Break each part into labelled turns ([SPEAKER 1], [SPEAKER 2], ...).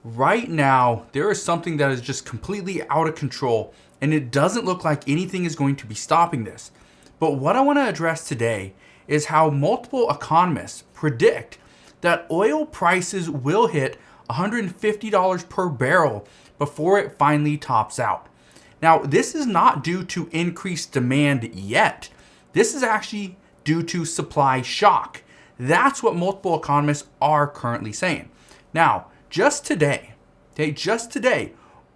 [SPEAKER 1] Right now, there is something that is just completely out of control, and it doesn't look like anything is going to be stopping this. But what I want to address today is how multiple economists predict that oil prices will hit $150 per barrel before it finally tops out. Now, this is not due to increased demand yet. This is actually due to supply shock. That's what multiple economists are currently saying. Now, just today,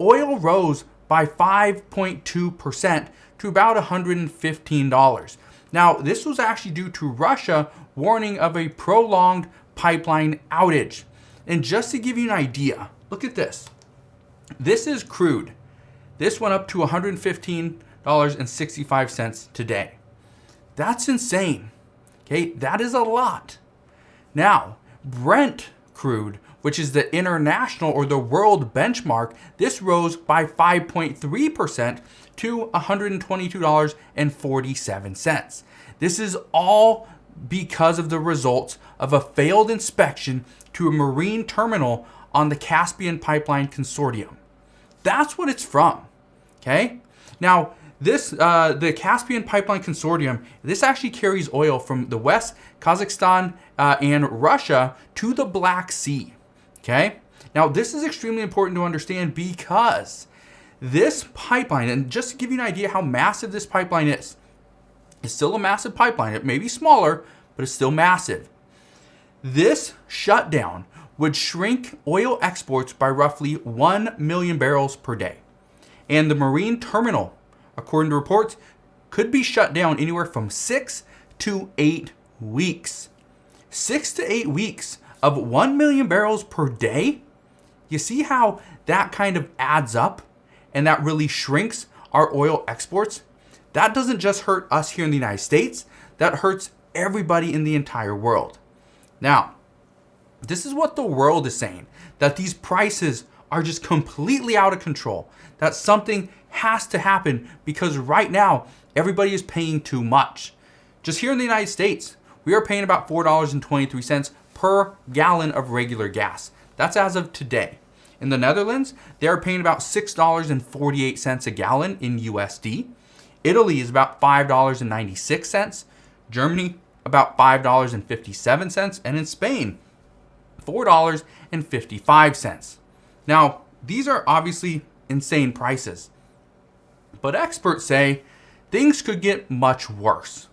[SPEAKER 1] oil rose by 5.2% to about $115. Now, this was actually due to Russia warning of a prolonged pipeline outage. And just to give you an idea, look at this. This is crude. This went up to $115.65 today. That's insane. Okay, that is a lot. Now, Brent crude, which is the international or the world benchmark, this rose by 5.3% to $122.47. This is all because of the results of a failed inspection to a marine terminal on the Caspian pipeline consortium. That's what it's from. Okay? Now, this the Caspian pipeline consortium, this actually carries oil from the West, Kazakhstan, and Russia to the Black Sea. Okay? Now, this is extremely important to understand because this pipeline, and just to give you an idea how massive this pipeline is, it's still a massive pipeline. It may be smaller, but it's still massive. This shutdown would shrink oil exports by roughly 1 million barrels per day. And the marine terminal, according to reports, could be shut down anywhere from 6 to 8 weeks. 6 to 8 weeks of 1 million barrels per day? You see how that kind of adds up and that really shrinks our oil exports? That doesn't just hurt us here in the United States, that hurts everybody in the entire world. Now, this is what the world is saying, that these prices are just completely out of control, that something has to happen because right now everybody is paying too much. Just here in the United States, we are paying about $4.23 per gallon of regular gas. That's as of today. In the Netherlands, they are paying about $6.48 a gallon in USD. Italy is about $5.96. Germany, about $5.57. And in Spain, $4.55. Now, these are obviously insane prices. But experts say things could get much worse.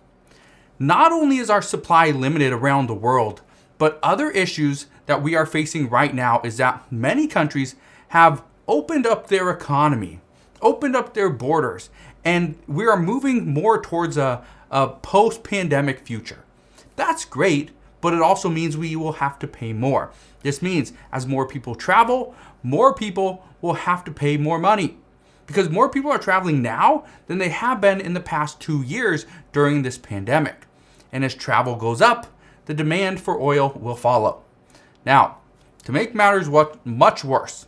[SPEAKER 1] Not only is our supply limited around the world, but other issues that we are facing right now is that many countries have opened up their economy, opened up their borders, and we are moving more towards a post-pandemic future. That's great, but it also means we will have to pay more. This means as more people travel, more people will have to pay more money because more people are traveling now than they have been in the past 2 years during this pandemic. And as travel goes up, the demand for oil will follow. Now, to make matters much worse,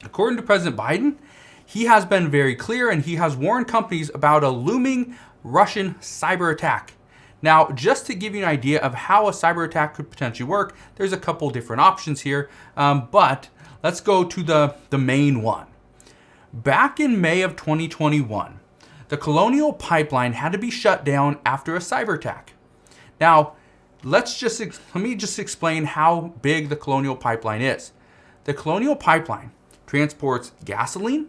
[SPEAKER 1] according to President Biden, he has been very clear and he has warned companies about a looming Russian cyber attack. Now, just to give you an idea of how a cyber attack could potentially work, there's a couple different options here, but let's go to the main one. Back in May of 2021, the Colonial Pipeline had to be shut down after a cyber attack. Now, let me just explain how big the Colonial Pipeline is. The Colonial Pipeline transports gasoline,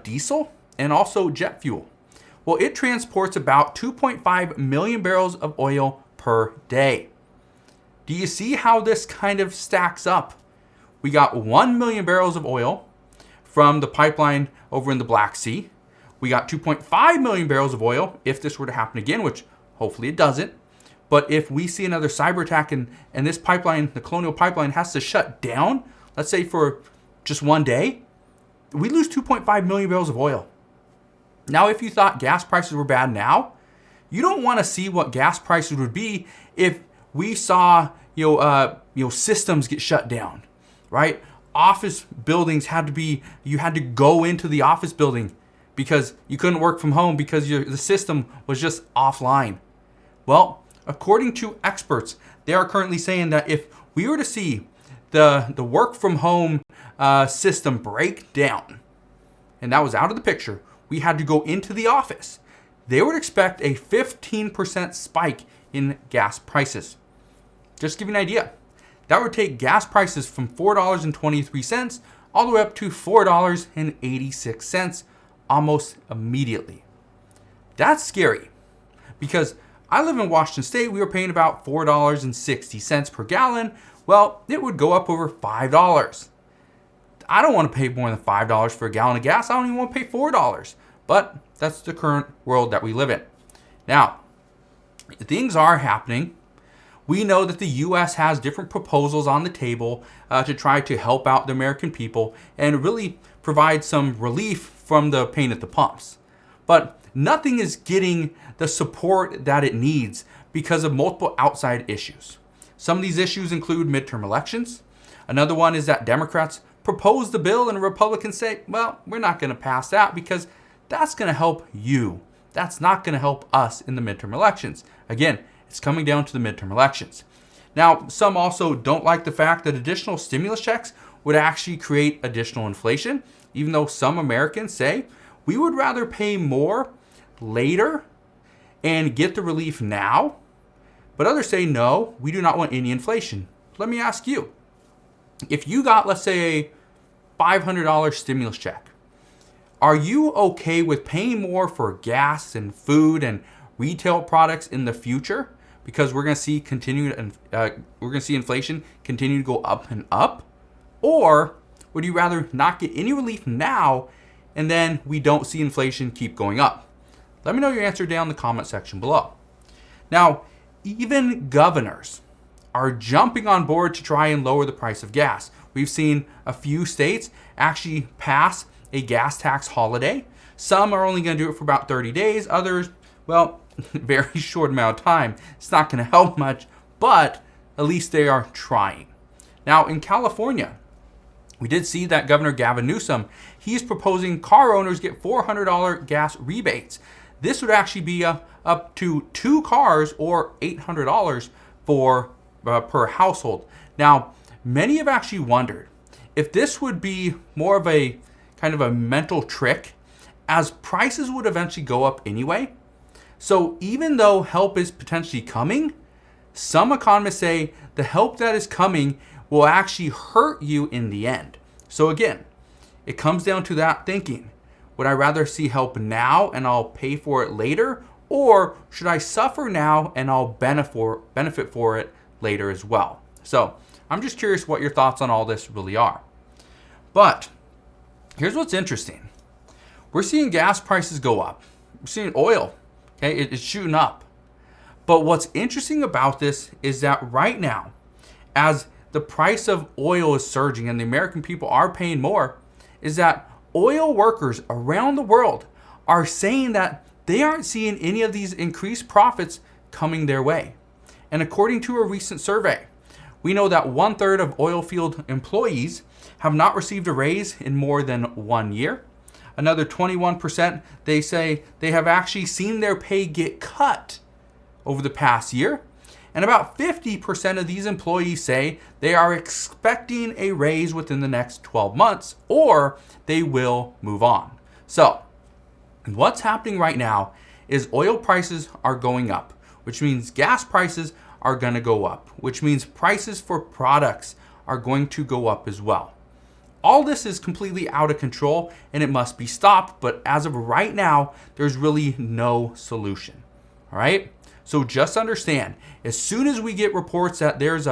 [SPEAKER 1] diesel, and also jet fuel. Well, it transports about 2.5 million barrels of oil per day. Do you see how this kind of stacks up? We got 1 million barrels of oil from the pipeline over in the Black Sea. We got 2.5 million barrels of oil if this were to happen again, which hopefully it doesn't. But if we see another cyber attack and this pipeline, the Colonial Pipeline, has to shut down, let's say for just one day, we lose 2.5 million barrels of oil. Now, if you thought gas prices were bad now, you don't want to see what gas prices would be if we saw systems get shut down, right? Office buildings you had to go into the office building because you couldn't work from home because the system was just offline. Well, according to experts, they are currently saying that if we were to see the work from home system break down, and that was out of the picture, we had to go into the office, they would expect a 15% spike in gas prices. Just to give you an idea, that would take gas prices from $4.23 all the way up to $4.86 almost immediately. That's scary because I live in Washington State. We were paying about $4.60 per gallon. Well, it would go up over $5. I don't want to pay more than $5 for a gallon of gas. I don't even want to pay $4. But that's the current world that we live in. Now, things are happening. We know that the U.S. has different proposals on the table to try to help out the American people and really provide some relief from the pain at the pumps. But nothing is getting the support that it needs because of multiple outside issues. Some of these issues include midterm elections. Another one is that Democrats propose the bill and Republicans say, well, we're not going to pass that because that's going to help you. That's not going to help us in the midterm elections. Again, it's coming down to the midterm elections. Now, some also don't like the fact that additional stimulus checks would actually create additional inflation, even though some Americans say we would rather pay more later and get the relief now. But others say, no, we do not want any inflation. Let me ask you, if you got, let's say, a $500 stimulus check, are you okay with paying more for gas and food and retail products in the future because we're going to see inflation continue to go up and up? Or would you rather not get any relief now and then we don't see inflation keep going up? Let me know your answer down in the comment section below. Now, even governors are jumping on board to try and lower the price of gas. We've seen a few states actually pass a gas tax holiday. Some are only going to do it for about 30 days. Others, well, very short amount of time. It's not going to help much, but at least they are trying. Now, in California, we did see that Governor Gavin Newsom, he's proposing car owners get $400 gas rebates. This would actually be up to 2 cars or $800 per household. Now, many have actually wondered if this would be more of a kind of a mental trick, as prices would eventually go up anyway. So even though help is potentially coming, some economists say the help that is coming will actually hurt you in the end. So again, it comes down to that thinking. Would I rather see help now and I'll pay for it later? Or should I suffer now and I'll benefit for it later as well? So I'm just curious what your thoughts on all this really are. But here's what's interesting. We're seeing gas prices go up. We're seeing oil, okay, it's shooting up. But what's interesting about this is that right now, as the price of oil is surging and the American people are paying more, is that oil workers around the world are saying that they aren't seeing any of these increased profits coming their way. And according to a recent survey, we know that 1/3 of oil field employees have not received a raise in more than 1 year. Another 21%, they say they have actually seen their pay get cut over the past year. And about 50% of these employees say they are expecting a raise within the next 12 months or they will move on. So what's happening right now is oil prices are going up, which means gas prices are going to go up, which means prices for products are going to go up as well. All this is completely out of control and it must be stopped. But as of right now, there's really no solution. All right. So just understand, as soon as we get reports that there's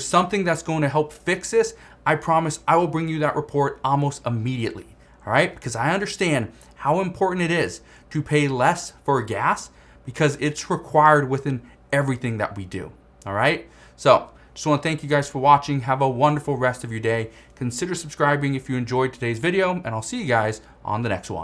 [SPEAKER 1] something that's going to help fix this, I promise I will bring you that report almost immediately. All right. Because I understand how important it is to pay less for gas because it's required within everything that we do. All right. So just want to thank you guys for watching. Have a wonderful rest of your day. Consider subscribing if you enjoyed today's video, and I'll see you guys on the next one.